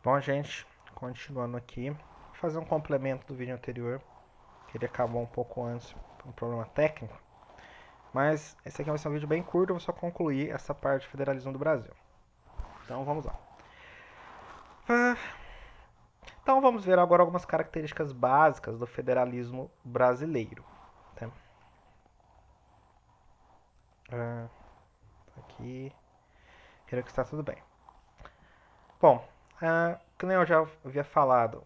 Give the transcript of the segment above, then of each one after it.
Bom, gente, continuando aqui, vou fazer um complemento do vídeo anterior, que ele acabou um pouco antes por um problema técnico, mas esse aqui vai ser um vídeo bem curto, eu vou só concluir essa parte do federalismo do Brasil. Então vamos lá. Então vamos ver agora algumas características básicas do federalismo brasileiro. Tá? Aqui, creio que está tudo bem. Bom, como eu já havia falado,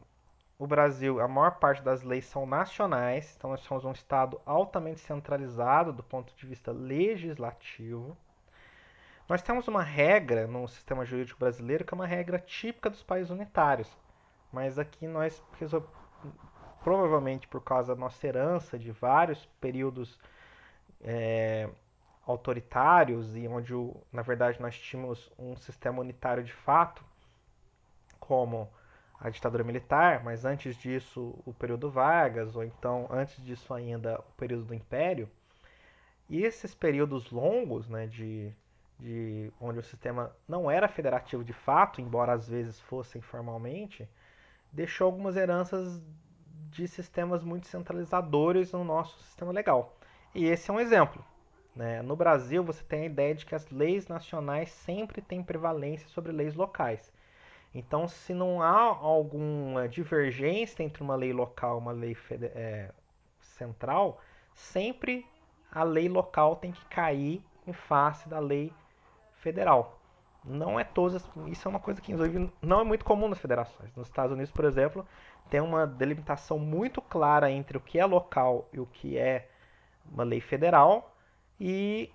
o Brasil, a maior parte das leis são nacionais, então nós somos um estado altamente centralizado do ponto de vista legislativo. Nós temos uma regra no sistema jurídico brasileiro que é uma regra típica dos países unitários, mas aqui nós, provavelmente por causa da nossa herança de vários períodos autoritários e onde, na verdade, nós tínhamos um sistema unitário de fato, como a ditadura militar, mas antes disso o período Vargas, ou então antes disso ainda o período do Império. E esses períodos longos, né, de onde o sistema não era federativo de fato, embora às vezes fossem formalmente, deixou algumas heranças de sistemas muito centralizadores no nosso sistema legal. E esse é um exemplo. Né? No Brasil, você tem a ideia de que as leis nacionais sempre têm prevalência sobre leis locais. Então, se não há alguma divergência entre uma lei local e uma lei central, sempre a lei local tem que cair em face da lei federal. Não é todas, isso é uma coisa que inclusive não é muito comum nas federações. Nos Estados Unidos, por exemplo, tem uma delimitação muito clara entre o que é local e o que é uma lei federal e,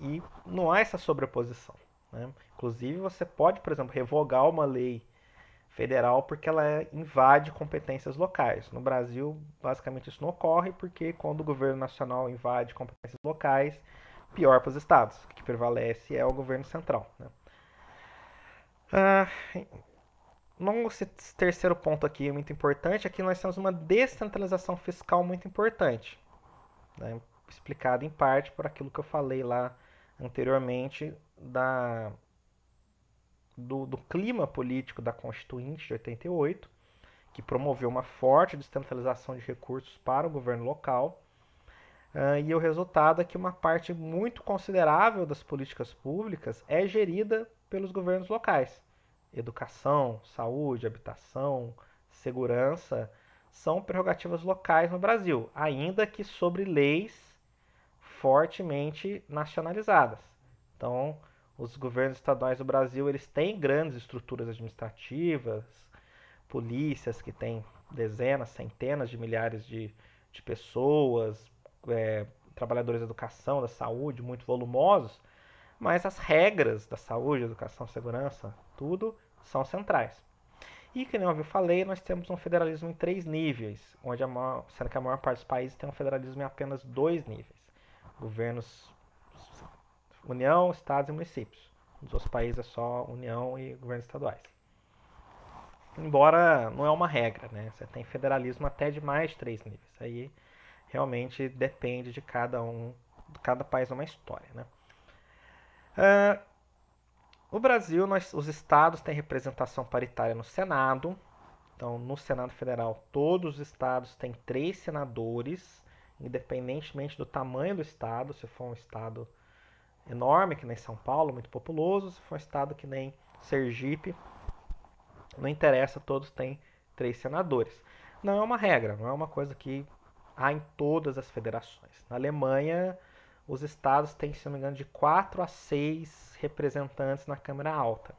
e não há essa sobreposição. Né? Inclusive, você pode, por exemplo, revogar uma lei federal porque ela invade competências locais. No Brasil, basicamente isso não ocorre porque quando o governo nacional invade competências locais, pior para os estados. O que prevalece é o governo central. Né? Ah, esse terceiro ponto aqui é muito importante. Aqui nós temos uma descentralização fiscal muito importante, né? Explicada em parte por aquilo que eu falei lá anteriormente do clima político da Constituinte de 88, que promoveu uma forte descentralização de recursos para o governo local. E o resultado é que uma parte muito considerável das políticas públicas é gerida pelos governos locais. Educação, saúde, habitação, segurança são prerrogativas locais no Brasil, ainda que sobre leis fortemente nacionalizadas. Então, os governos estaduais do Brasil eles têm grandes estruturas administrativas, polícias que têm dezenas, centenas de milhares de pessoas, trabalhadores da educação, da saúde, muito volumosos, mas as regras da saúde, educação, segurança, tudo são centrais. E, como eu falei, nós temos um federalismo em 3 níveis, onde sendo que a maior parte dos países tem um federalismo em apenas 2 níveis. Governos, União, Estados e municípios. Nos outros países é só União e governos estaduais. Embora não é uma regra, né? Você tem federalismo até de mais de 3 níveis. Aí realmente depende de cada país é uma história, né? O Brasil, os estados têm representação paritária no Senado. Então, no Senado Federal, todos os estados têm 3 senadores, independentemente do tamanho do estado. Se for um estado enorme, que nem São Paulo, muito populoso, se for um estado que nem Sergipe, não interessa, todos têm 3 senadores. Não é uma regra, não é uma coisa que há em todas as federações. Na Alemanha, os estados têm, se não me engano, de 4 a 6 representantes na Câmara Alta.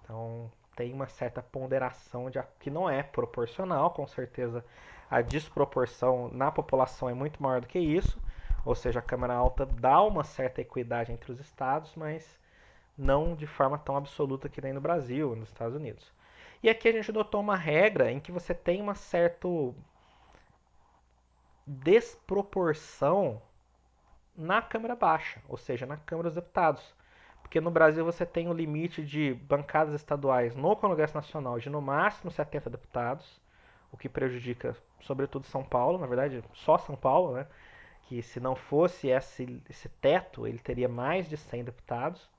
Então, tem uma certa ponderação que não é proporcional, com certeza a desproporção na população é muito maior do que isso, ou seja, a Câmara Alta dá uma certa equidade entre os estados, mas não de forma tão absoluta que nem no Brasil, nos Estados Unidos. E aqui a gente adotou uma regra em que você tem uma certa desproporção na Câmara Baixa, ou seja, na Câmara dos Deputados. Porque no Brasil você tem o limite de bancadas estaduais no Congresso Nacional de no máximo 70 deputados, o que prejudica sobretudo São Paulo, na verdade só São Paulo, né? Que se não fosse esse teto, ele teria mais de 100 deputados.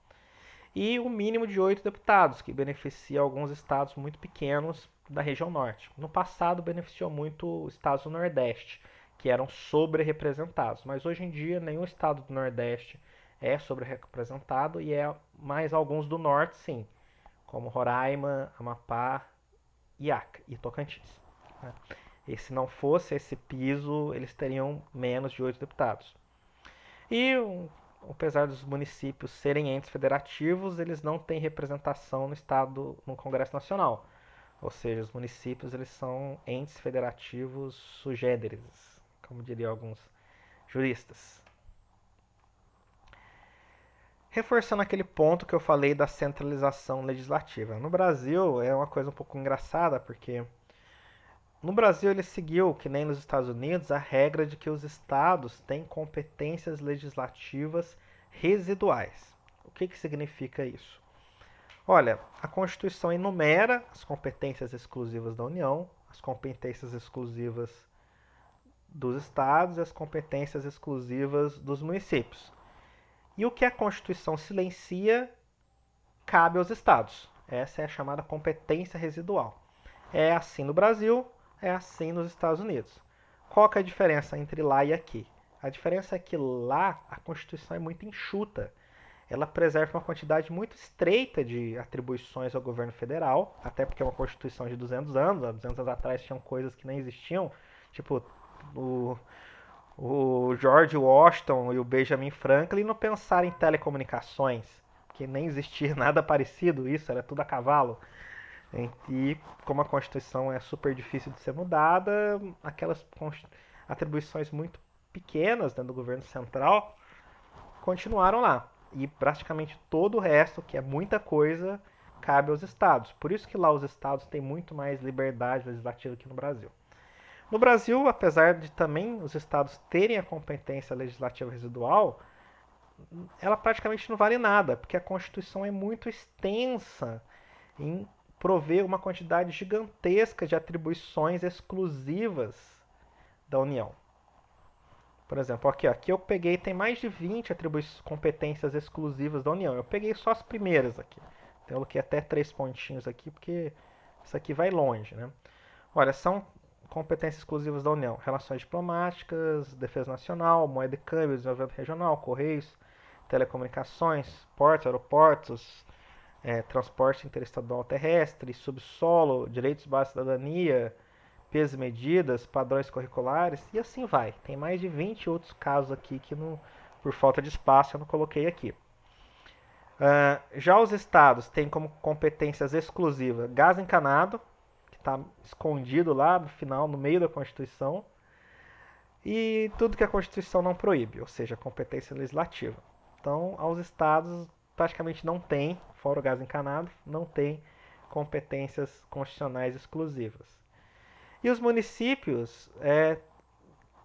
e um mínimo de 8 deputados, que beneficia alguns estados muito pequenos da região norte. No passado beneficiou muito os estados do Nordeste, que eram sobre-representados, mas hoje em dia nenhum estado do Nordeste é sobre-representado e é mais alguns do Norte, sim, como Roraima, Amapá e Acre e Tocantins. E se não fosse esse piso, eles teriam menos de 8 deputados. E apesar dos municípios serem entes federativos, eles não têm representação no estado, no Congresso Nacional. Ou seja, os municípios eles são entes federativos sui generis, como diriam alguns juristas. Reforçando aquele ponto que eu falei da centralização legislativa. No Brasil é uma coisa um pouco engraçada, porque no Brasil ele seguiu, que nem nos Estados Unidos, a regra de que os estados têm competências legislativas residuais. O que significa isso? Olha, a Constituição enumera as competências exclusivas da União, as competências exclusivas dos estados e as competências exclusivas dos municípios. E o que a Constituição silencia cabe aos estados. Essa é a chamada competência residual. É assim no Brasil, é assim nos Estados Unidos. Qual que é a diferença entre lá e aqui? A diferença é que lá a Constituição é muito enxuta. Ela preserva uma quantidade muito estreita de atribuições ao governo federal, até porque é uma Constituição de 200 anos. Há 200 anos atrás tinham coisas que nem existiam, tipo o George Washington e o Benjamin Franklin não pensaram em telecomunicações, que nem existia nada parecido, isso era tudo a cavalo. E como a Constituição é super difícil de ser mudada, aquelas atribuições muito pequenas, né, do governo central continuaram lá. E praticamente todo o resto, que é muita coisa, cabe aos estados. Por isso que lá os estados têm muito mais liberdade legislativa que no Brasil. No Brasil, apesar de também os estados terem a competência legislativa residual, ela praticamente não vale nada, porque a Constituição é muito extensa em prover uma quantidade gigantesca de atribuições exclusivas da União. Por exemplo, aqui eu peguei, tem mais de 20 competências exclusivas da União. Eu peguei só as primeiras aqui. Então eu coloquei até 3 pontinhos aqui, porque isso aqui vai longe, né? Olha, são competências exclusivas da União: relações diplomáticas, defesa nacional, moeda e câmbio, desenvolvimento regional, correios, telecomunicações, portos, aeroportos, transporte interestadual terrestre, subsolo, direitos básicos da cidadania, pesos e medidas, padrões curriculares e assim vai. Tem mais de 20 outros casos aqui que por falta de espaço eu não coloquei aqui. Já os estados têm como competências exclusivas gás encanado, que está escondido lá no final, no meio da Constituição, e tudo que a Constituição não proíbe, ou seja, competência legislativa. Então, aos estados praticamente não tem, fora o gás encanado, não tem competências constitucionais exclusivas. E os municípios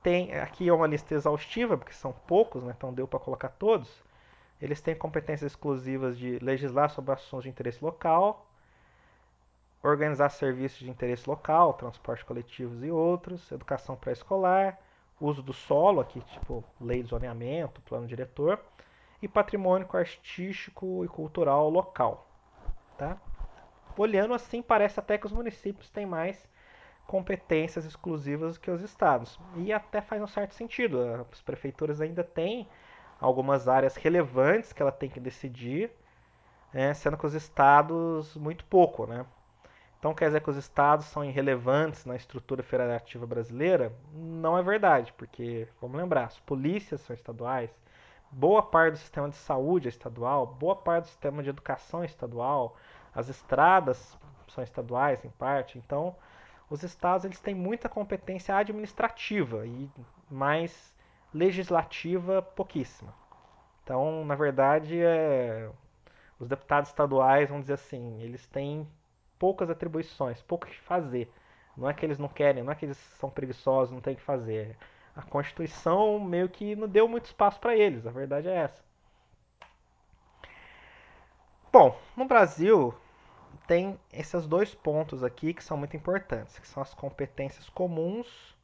tem, aqui é uma lista exaustiva, porque são poucos, né, então deu para colocar todos. Eles têm competências exclusivas de legislar sobre assuntos de interesse local, organizar serviços de interesse local, transporte coletivos e outros, educação pré-escolar, uso do solo, aqui tipo lei de zoneamento, plano diretor, e patrimônio artístico e cultural local. Tá? Olhando assim, parece até que os municípios têm mais competências exclusivas que os estados. E até faz um certo sentido. As prefeituras ainda têm algumas áreas relevantes que ela tem que decidir, sendo que os estados muito pouco, né? Então quer dizer que os estados são irrelevantes na estrutura federativa brasileira? Não é verdade, porque, vamos lembrar, as polícias são estaduais, boa parte do sistema de saúde é estadual, boa parte do sistema de educação é estadual, as estradas são estaduais em parte, então os estados eles têm muita competência administrativa e mais legislativa pouquíssima. Então, na verdade, os deputados estaduais, vamos dizer assim, eles têm poucas atribuições, pouco o que fazer. Não é que eles não querem, não é que eles são preguiçosos, não tem o que fazer. A Constituição meio que não deu muito espaço para eles, a verdade é essa. Bom, no Brasil tem esses dois pontos aqui que são muito importantes, que são as competências comuns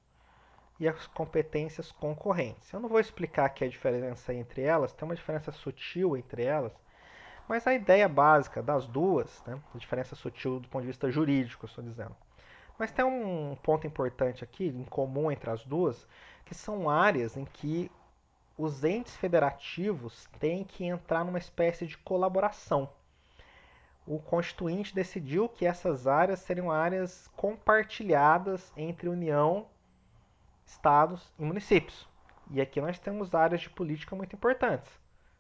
e as competências concorrentes. Eu não vou explicar aqui a diferença entre elas, tem uma diferença sutil entre elas, Mas a ideia básica das duas, né, a diferença sutil do ponto de vista jurídico, eu estou dizendo. Mas tem um ponto importante aqui, em comum entre as duas, que são áreas em que os entes federativos têm que entrar numa espécie de colaboração. O Constituinte decidiu que essas áreas seriam áreas compartilhadas entre União, estados e municípios. E aqui nós temos áreas de política muito importantes,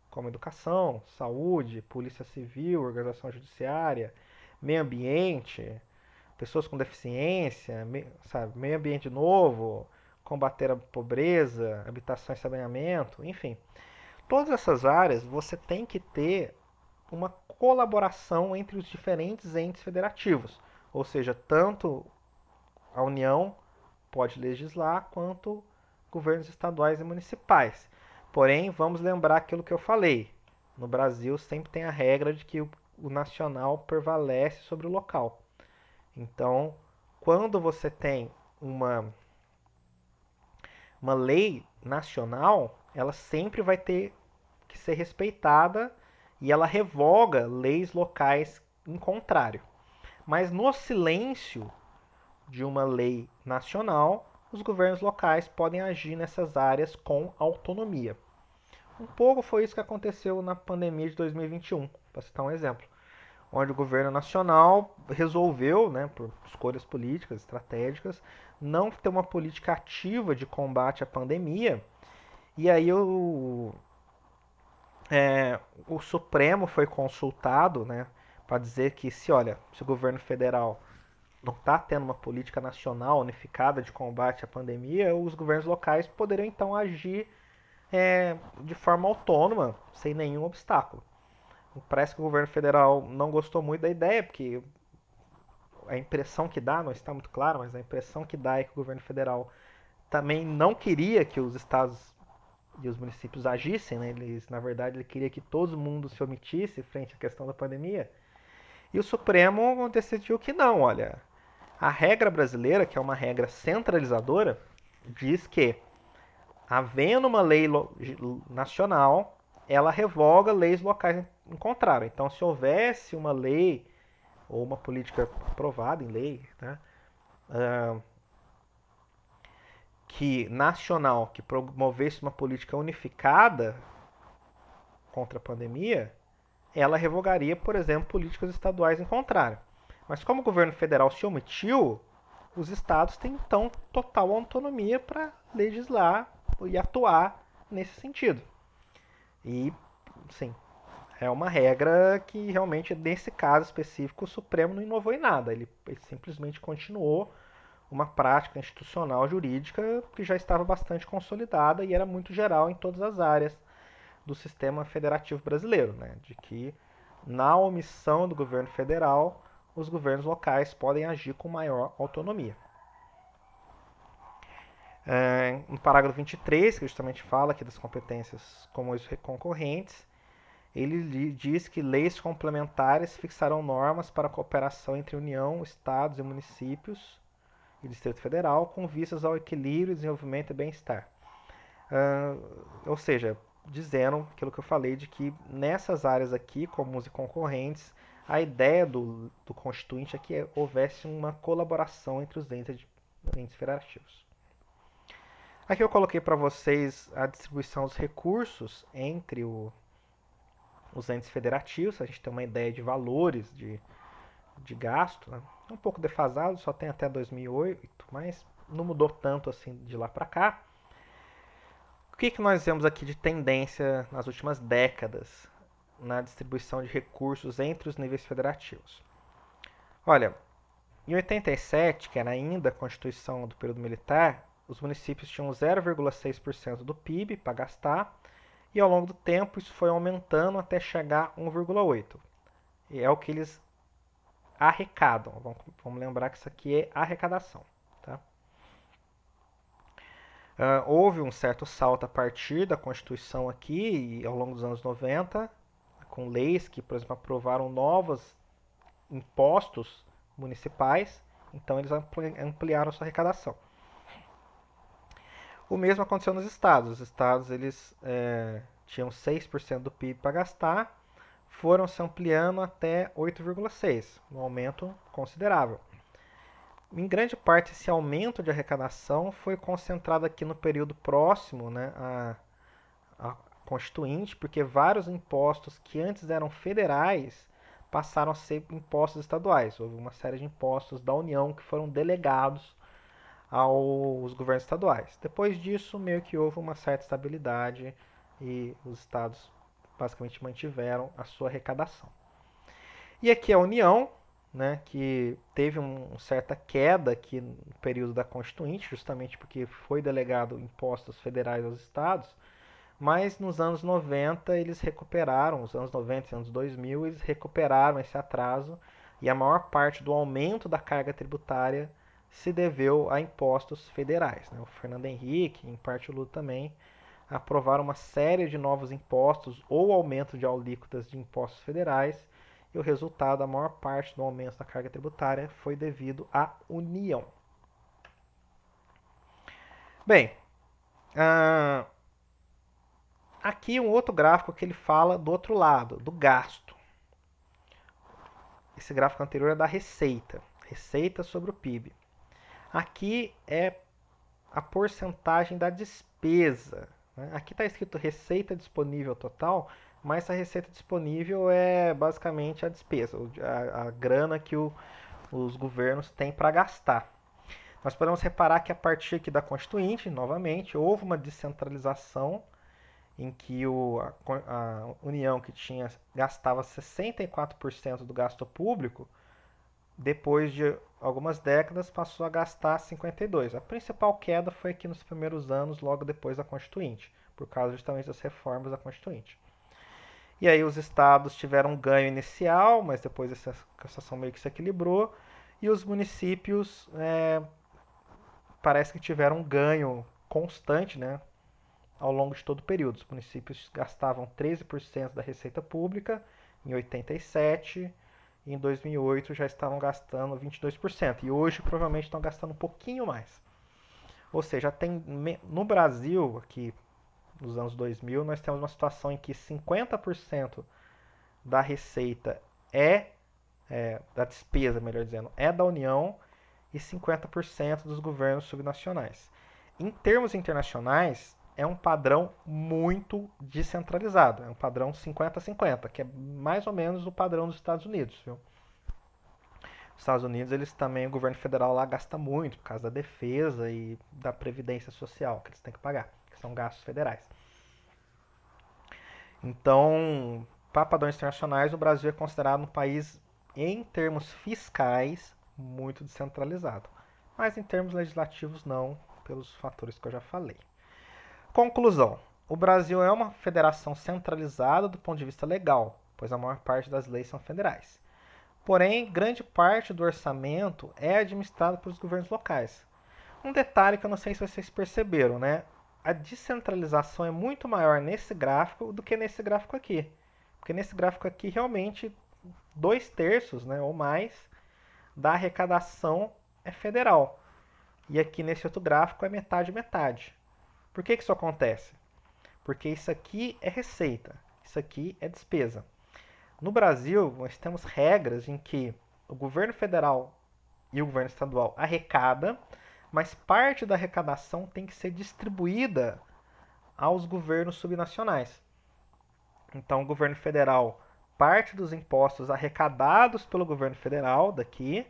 como educação, saúde, polícia civil, organização judiciária, meio ambiente, pessoas com deficiência, sabe, meio ambiente novo, combater a pobreza, habitação e saneamento, enfim. Todas essas áreas você tem que ter uma colaboração entre os diferentes entes federativos, ou seja, tanto a União pode legislar quanto governos estaduais e municipais. Porém, vamos lembrar aquilo que eu falei. No Brasil sempre tem a regra de que o nacional prevalece sobre o local. Então, quando você tem uma lei nacional, ela sempre vai ter que ser respeitada e ela revoga leis locais em contrário. Mas no silêncio de uma lei nacional, os governos locais podem agir nessas áreas com autonomia. Um pouco foi isso que aconteceu na pandemia de 2021, para citar um exemplo, onde o governo nacional resolveu, né, por escolhas políticas, estratégicas, não ter uma política ativa de combate à pandemia, e aí o Supremo foi consultado, né, para dizer que se o governo federal não está tendo uma política nacional unificada de combate à pandemia, os governos locais poderiam então agir de forma autônoma, sem nenhum obstáculo. Parece que o governo federal não gostou muito da ideia, porque a impressão que dá, não está muito claro, mas a impressão que dá é que o governo federal também não queria que os estados e os municípios agissem, né? Na verdade, ele queria que todo mundo se omitisse frente à questão da pandemia. E o Supremo decidiu que não, olha, a regra brasileira, que é uma regra centralizadora, diz que, havendo uma lei nacional, ela revoga leis locais em contrário. Então, se houvesse uma lei ou uma política aprovada em lei, né, que nacional, que promovesse uma política unificada contra a pandemia, ela revogaria, por exemplo, políticas estaduais em contrário. Mas como o governo federal se omitiu, os estados têm então total autonomia para legislar e atuar nesse sentido. E, sim, é uma regra que realmente, nesse caso específico, o Supremo não inovou em nada. Ele simplesmente continuou uma prática institucional jurídica que já estava bastante consolidada e era muito geral em todas as áreas do sistema federativo brasileiro, né? De que, na omissão do governo federal, os governos locais podem agir com maior autonomia. No parágrafo 23, que justamente fala aqui das competências comuns concorrentes, ele diz que leis complementares fixarão normas para a cooperação entre União, Estados e municípios e Distrito Federal com vistas ao equilíbrio, desenvolvimento e bem-estar. Ou seja, dizendo aquilo que eu falei de que nessas áreas aqui, comuns e concorrentes, a ideia do Constituinte é que houvesse uma colaboração entre os entes federativos. Aqui eu coloquei para vocês a distribuição dos recursos entre os entes federativos, a gente tem uma ideia de valores de gasto, né? Um pouco defasado, só tem até 2008, mas não mudou tanto assim de lá para cá. O que nós vemos aqui de tendência nas últimas décadas na distribuição de recursos entre os níveis federativos? Olha, em 87, que era ainda a Constituição do período militar, os municípios tinham 0,6% do PIB para gastar, e ao longo do tempo isso foi aumentando até chegar a 1,8%. E é o que eles arrecadam. Vamos lembrar que isso aqui é arrecadação. Tá? Houve um certo salto a partir da Constituição aqui, e ao longo dos anos 90, com leis que, por exemplo, aprovaram novos impostos municipais, então eles ampliaram sua arrecadação. O mesmo aconteceu nos estados. Os estados eles tinham 6% do PIB para gastar, foram se ampliando até 8,6, um aumento considerável. Em grande parte, esse aumento de arrecadação foi concentrado aqui no período próximo, né, à Constituinte, porque vários impostos que antes eram federais passaram a ser impostos estaduais. Houve uma série de impostos da União que foram delegados aos governos estaduais. Depois disso, meio que houve uma certa estabilidade e os estados basicamente mantiveram a sua arrecadação. E aqui a União, né, que teve uma certa queda aqui no período da Constituinte, justamente porque foi delegado impostos federais aos estados, mas nos anos 90 eles recuperaram, os anos 90 e anos 2000, eles recuperaram esse atraso e a maior parte do aumento da carga tributária se deveu a impostos federais. Né? O Fernando Henrique, em parte o Lula também, aprovaram uma série de novos impostos ou aumento de alíquotas de impostos federais e o resultado, a maior parte do aumento da carga tributária foi devido à União. Bem, aqui um outro gráfico que ele fala do outro lado, do gasto. Esse gráfico anterior é da receita, receita sobre o PIB. Aqui é a porcentagem da despesa. Né? Aqui está escrito receita disponível total, mas a receita disponível é basicamente a despesa, a grana que os governos têm para gastar. Nós podemos reparar que a partir aqui da Constituinte, novamente, houve uma descentralização em que a União, que gastava 64% do gasto público, depois de algumas décadas passou a gastar 52%. A principal queda foi aqui nos primeiros anos, logo depois da Constituinte, por causa justamente das reformas da Constituinte. E aí os estados tiveram um ganho inicial, mas depois essa situação meio que se equilibrou, e os municípios parece que tiveram um ganho constante, né, ao longo de todo o período. Os municípios gastavam 13% da receita pública em 87%, e em 2008 já estavam gastando 22%, e hoje provavelmente estão gastando um pouquinho mais. Ou seja, no Brasil, aqui nos anos 2000, nós temos uma situação em que 50% da receita da despesa, melhor dizendo, é da União e 50% dos governos subnacionais. Em termos internacionais, é um padrão muito descentralizado, é um padrão 50-50, que é mais ou menos o padrão dos Estados Unidos, viu? Os Estados Unidos, eles também, o governo federal lá gasta muito por causa da defesa e da previdência social que eles têm que pagar, que são gastos federais. Então, para padrões internacionais, o Brasil é considerado um país, em termos fiscais, muito descentralizado. Mas em termos legislativos, não, pelos fatores que eu já falei. Conclusão. O Brasil é uma federação centralizada do ponto de vista legal, pois a maior parte das leis são federais. Porém, grande parte do orçamento é administrado pelos governos locais. Um detalhe que eu não sei se vocês perceberam, né? A descentralização é muito maior nesse gráfico do que nesse gráfico aqui. Porque nesse gráfico aqui, realmente, 2/3, né, ou mais, da arrecadação é federal. E aqui nesse outro gráfico é metade-metade. Por que isso acontece? Porque isso aqui é receita, isso aqui é despesa. No Brasil, nós temos regras em que o governo federal e o governo estadual arrecada, mas parte da arrecadação tem que ser distribuída aos governos subnacionais. Então, o governo federal, parte dos impostos arrecadados pelo governo federal daqui,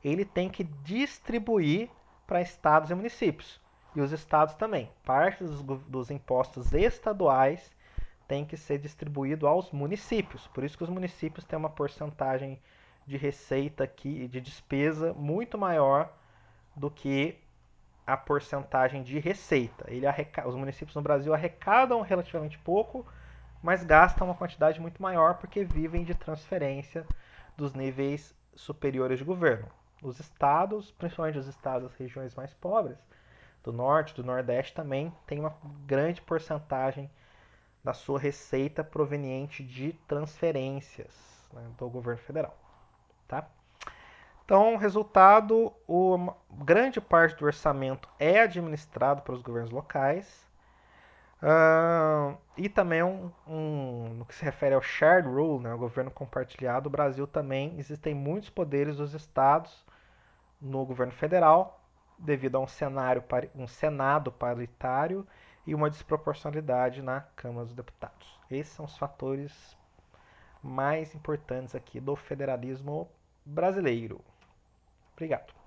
ele tem que distribuir para estados e municípios. E os estados também. Parte dos impostos estaduais tem que ser distribuído aos municípios. Por isso que os municípios têm uma porcentagem de receita aqui, de despesa, muito maior do que a porcentagem de receita. Os municípios no Brasil arrecadam relativamente pouco, mas gastam uma quantidade muito maior porque vivem de transferência dos níveis superiores de governo. Os estados, principalmente os estados das regiões mais pobres, do norte, do nordeste, também tem uma grande porcentagem da sua receita proveniente de transferências, né, do governo federal. Tá? Então, resultado, grande parte do orçamento é administrado pelos governos locais. E também no que se refere ao shared rule, né, o governo compartilhado, o Brasil também existem muitos poderes dos estados no governo federal, devido a um Senado paritário e uma desproporcionalidade na Câmara dos Deputados. Esses são os fatores mais importantes aqui do federalismo brasileiro. Obrigado.